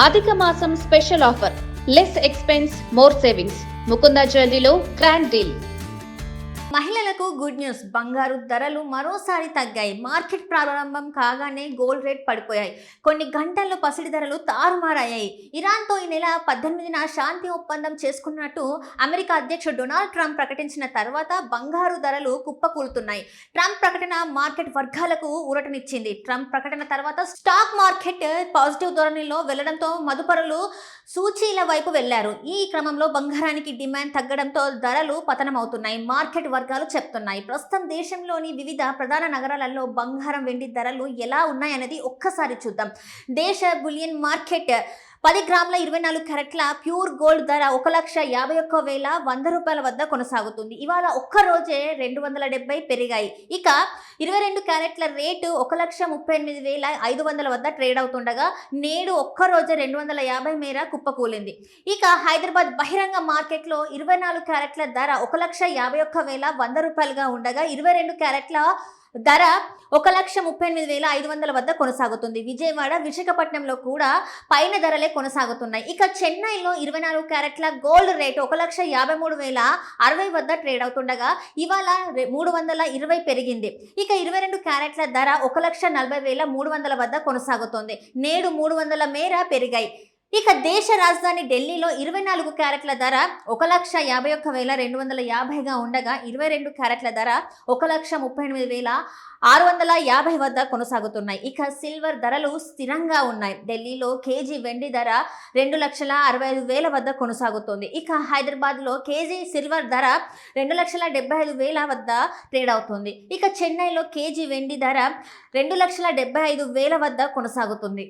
అధిక మాసం special offer less expense more savings Mukunda జ్యువెలరీలో గ్రాండ్ డీల్. మహిళలకు గుడ్ న్యూస్. బంగారు ధరలు మరోసారి తగ్గాయి. మార్కెట్ ప్రారంభం కాగానే గోల్డ్ రేట్ పడిపోయాయి. కొన్ని గంటల్లో పసిడి ధరలు తారుమారయ్యాయి. ఇరాన్తో ఈ నెల 18న శాంతి ఒప్పందం చేసుకున్నట్టు అమెరికా అధ్యక్షుడు డొనాల్డ్ ట్రంప్ ప్రకటించిన తర్వాత బంగారు ధరలు కుప్పకూలుతున్నాయి. ట్రంప్ ప్రకటన మార్కెట్ వర్గాలకు ఊరటనిచ్చింది. ట్రంప్ ప్రకటన తర్వాత స్టాక్ మార్కెట్ పాజిటివ్ ధోరణిలో వెళ్లడంతో మదుపరులు సూచీల వైపు వెళ్లారు. ఈ క్రమంలో బంగారానికి డిమాండ్ తగ్గడంతో ధరలు పతనమవుతున్నాయి. మార్కెట్ వర్గాలు చెప్తున్నాయి. ప్రస్తుతం దేశంలోని వివిధ ప్రధాన నగరాలలో బంగారం, వెండి ధరలు ఎలా ఉన్నాయనేది ఒక్కసారి చూద్దాం. దేశ బులియన్ మార్కెట్ 10 గ్రాముల 24 క్యారెట్ల ప్యూర్ గోల్డ్ ధర 1,51,100 రూపాయల వద్ద కొనసాగుతుంది. ఇవాళ ఒక్కరోజే 270 పెరిగాయి. ఇక 22 క్యారెట్ల రేటు 1,38,500 వద్ద ట్రేడ్ అవుతుండగా నేడు ఒక్కరోజే 250 మేర కుప్పకూలింది. ఇక హైదరాబాద్ బహిరంగ మార్కెట్లో 24 క్యారెట్ల ధర 1,51,100 రూపాయలుగా ఉండగా 22 క్యారెట్ల ధర 1,38,500 వద్ద కొనసాగుతుంది. విజయవాడ, విశాఖపట్నంలో కూడా పైన ధరలే కొనసాగుతున్నాయి. ఇక చెన్నైలో 24 క్యారెట్ల గోల్డ్ రేటు 1,53,060 వద్ద ట్రేడ్ అవుతుండగా ఇవాళ 320 పెరిగింది. ఇక 22 క్యారెట్ల ధర 1,40,300 వద్ద కొనసాగుతుంది. నేడు 300 మేర పెరిగాయి. ఇక దేశ రాజధాని ఢిల్లీలో 24 క్యారెట్ల ధర 1,51,250గా ఉండగా 22 క్యారెట్ల ధర 1,38,650 వద్ద కొనసాగుతున్నాయి. ఇక సిల్వర్ ధరలు స్థిరంగా ఉన్నాయి. ఢిల్లీలో కేజీ వెండి ధర 2,65,000 వద్ద కొనసాగుతుంది. ఇక హైదరాబాద్లో కేజీ సిల్వర్ ధర 2,75,000 వద్ద ట్రేడ్ అవుతుంది. ఇక చెన్నైలో కేజీ వెండి ధర 2,75,000 వద్ద కొనసాగుతుంది.